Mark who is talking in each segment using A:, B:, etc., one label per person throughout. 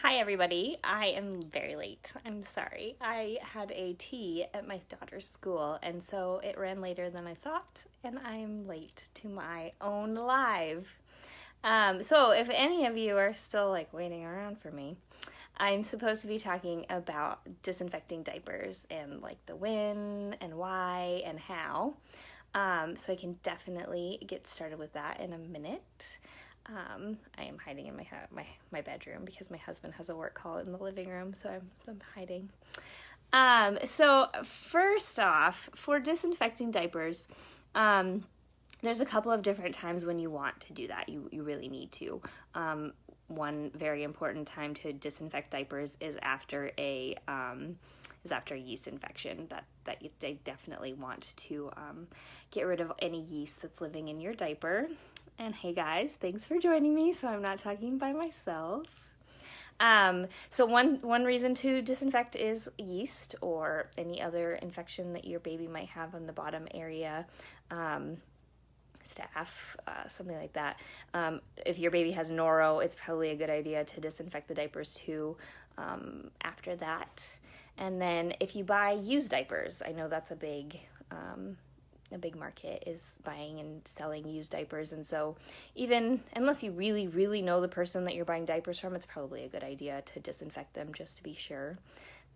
A: Hi everybody, I am very late. I'm sorry. I had a tea at my daughter's school and so it ran later than I thought and I'm late to my own live. So if any of you are still waiting around for me, I'm supposed to be talking about disinfecting diapers and the when and why and how. So I can definitely get started with that in a minute. I am hiding in my bedroom because my husband has a work call in the living room, so I'm hiding. So first off, for disinfecting diapers, there's a couple of different times when you want to do that. You really need to. One very important time to disinfect diapers is after a yeast infection. They definitely want to get rid of any yeast that's living in your diaper. And hey guys, thanks for joining me. So I'm not talking by myself. So one reason to disinfect is yeast or any other infection that your baby might have on the bottom area. Staph, something like that. If your baby has noro, it's probably a good idea to disinfect the diapers too after that. And then if you buy used diapers, I know that's a big market is buying and selling used diapers, and so even unless you really know the person that you're buying diapers from, it's probably a good idea to disinfect them just to be sure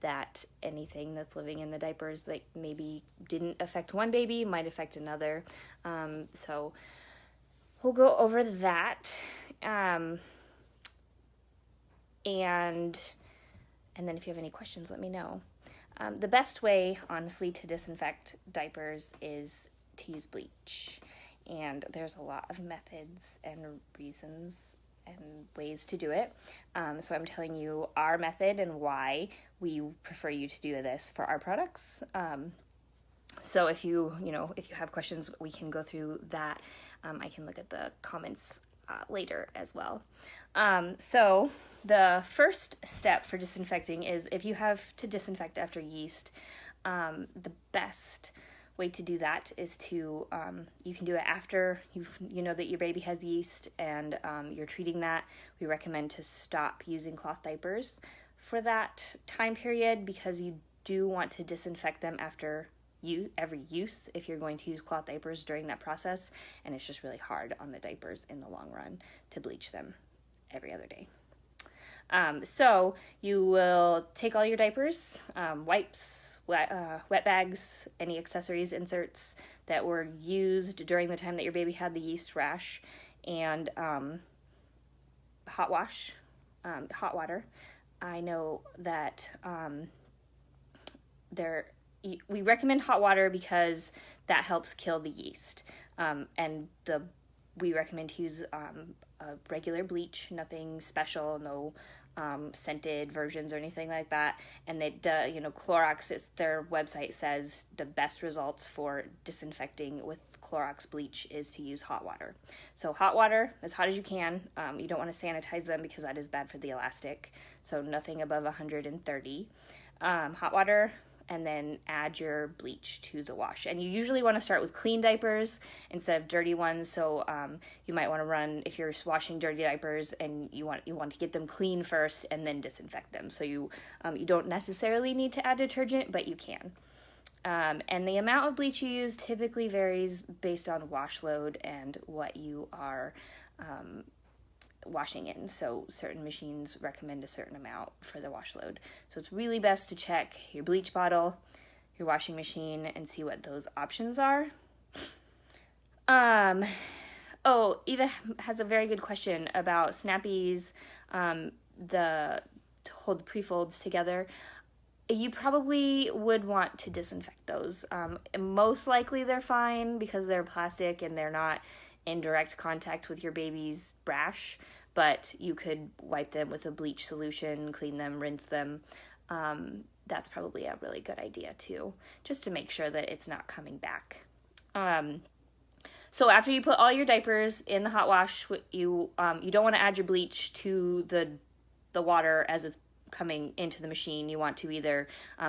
A: that anything that's living in the diapers that maybe didn't affect one baby might affect another. So we'll go over that, and then if you have any questions, let me know. The best way, honestly, to disinfect diapers is to use bleach. And there's a lot of methods and reasons and ways to do it. So I'm telling you our method and why we prefer you to do this for our products. So if you have questions, we can go through that. I can look at the comments later as well. So the first step for disinfecting is if you have to disinfect after yeast, the best way to do that is to, you can do it after you know that your baby has yeast and you're treating that. We recommend to stop using cloth diapers for that time period because you do want to disinfect them after every use if you're going to use cloth diapers during that process, and it's just really hard on the diapers in the long run to bleach them every other day. So you will take all your diapers, wipes, wet bags, any accessories, inserts that were used during the time that your baby had the yeast rash, and hot water. I know that we recommend hot water because that helps kill the yeast, and we recommend to use a regular bleach, nothing special, no scented versions or anything like that. And Clorox, their website says the best results for disinfecting with Clorox bleach is to use hot water. So hot water, as hot as you can. You don't want to sanitize them because that is bad for the elastic. So nothing above 130. Hot water, and then add your bleach to the wash. And you usually want to start with clean diapers instead of dirty ones. So you might want to run, if you're washing dirty diapers, and you want to get them clean first and then disinfect them. So you don't necessarily need to add detergent, but you can. And the amount of bleach you use typically varies based on wash load and what you are washing in. So certain machines recommend a certain amount for the wash load. So it's really best to check your bleach bottle, your washing machine, and see what those options are. Eva has a very good question about snappies, to hold the pre-folds together. You probably would want to disinfect those. Most likely they're fine because they're plastic and they're not in direct contact with your baby's rash, but you could wipe them with a bleach solution, clean them, rinse them. That's probably a really good idea too, just to make sure that it's not coming back. So after you put all your diapers in the hot wash, you don't want to add your bleach to the water as it's coming into the machine. You want to either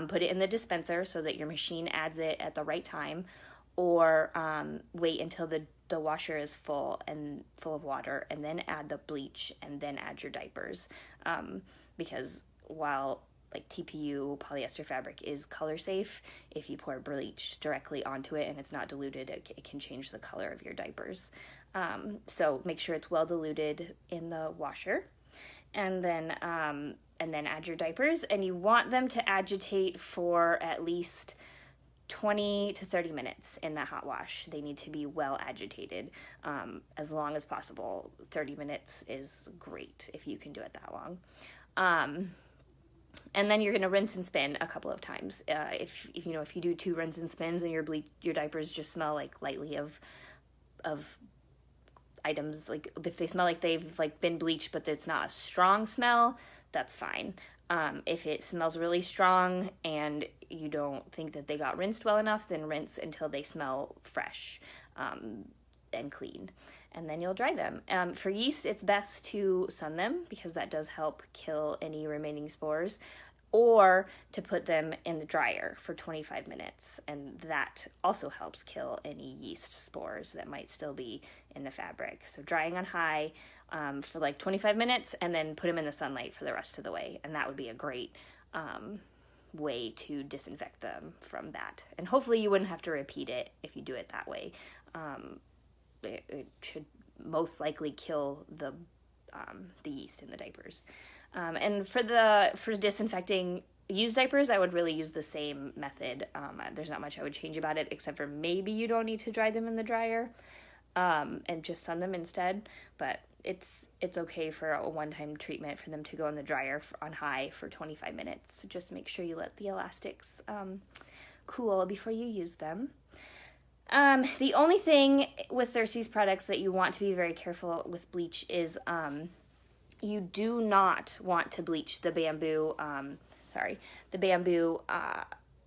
A: put it in the dispenser so that your machine adds it at the right time, or wait until the the washer is full of water, and then add the bleach, and then add your diapers, because while like TPU polyester fabric is color safe, if you pour bleach directly onto it and it's not diluted, it can change the color of your diapers. So make sure it's well diluted in the washer, and then add your diapers, and you want them to agitate for at least 20 to 30 minutes in the hot wash. They need to be well agitated, as long as possible. 30 minutes is great if you can do it that long. And then you're going to rinse and spin a couple of times. If you do 2 rinse and spins and your diapers just smell like lightly of items, like if they smell like they've like been bleached but it's not a strong smell, that's fine. If it smells really strong and you don't think that they got rinsed well enough, then rinse until they smell fresh and clean. And then you'll dry them. For yeast, it's best to sun them because that does help kill any remaining spores, or to put them in the dryer for 25 minutes. And that also helps kill any yeast spores that might still be in the fabric. So drying on high for like 25 minutes, and then put them in the sunlight for the rest of the way. And that would be a great way to disinfect them from that. And hopefully you wouldn't have to repeat it if you do it that way. It should most likely kill the yeast in the diapers. And for disinfecting used diapers, I would really use the same method. There's not much I would change about it, except for maybe you don't need to dry them in the dryer, and just sun them instead. But it's okay for a one-time treatment for them to go in the dryer on high for 25 minutes. So just make sure you let the elastics cool before you use them. The only thing with Thirsty's products that you want to be very careful with bleach is you do not want to bleach the bamboo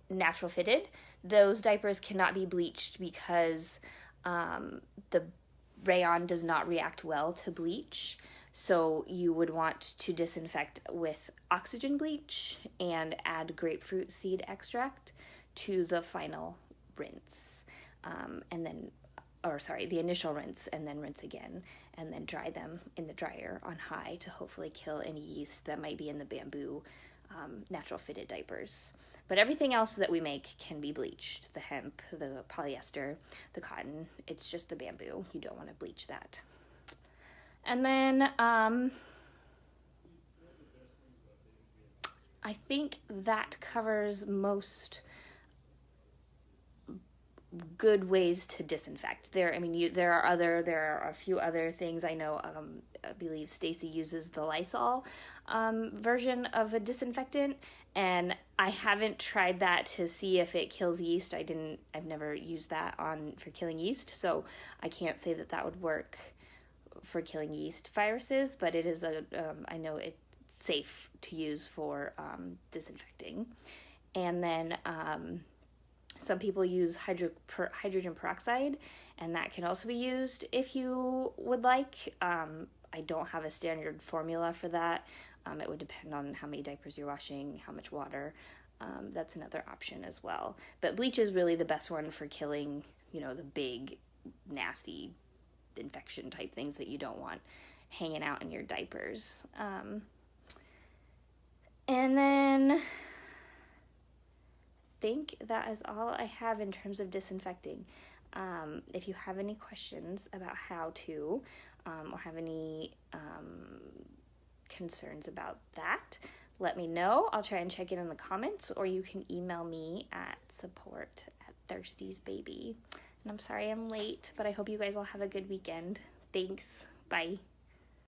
A: natural fitted. Those diapers cannot be bleached because the rayon does not react well to bleach. So you would want to disinfect with oxygen bleach and add grapefruit seed extract to the final rinse. The initial rinse, and then rinse again, and then dry them in the dryer on high to hopefully kill any yeast that might be in the bamboo natural fitted diapers. But everything else that we make can be bleached. The hemp, the polyester, the cotton, it's just the bamboo. You don't want to bleach that. And then I think that covers most good ways to disinfect. There are a few other things. I know, I believe Stacy uses the Lysol version of a disinfectant, and I haven't tried that to see if it kills yeast. I've never used that for killing yeast, so I can't say that would work for killing yeast viruses, but it is I know it's safe to use for disinfecting. And then some people use hydrogen peroxide, and that can also be used if you would like. I don't have a standard formula for that. It would depend on how many diapers you're washing, how much water. That's another option as well. But bleach is really the best one for killing, the big, nasty infection type things that you don't want hanging out in your diapers. And then think that is all I have in terms of disinfecting. If you have any questions about how to, or have any concerns about that, let me know. I'll try and check it in the comments, or you can email me at support@thirstysbaby. And I'm sorry I'm late, but I hope you guys all have a good weekend. Thanks. Bye.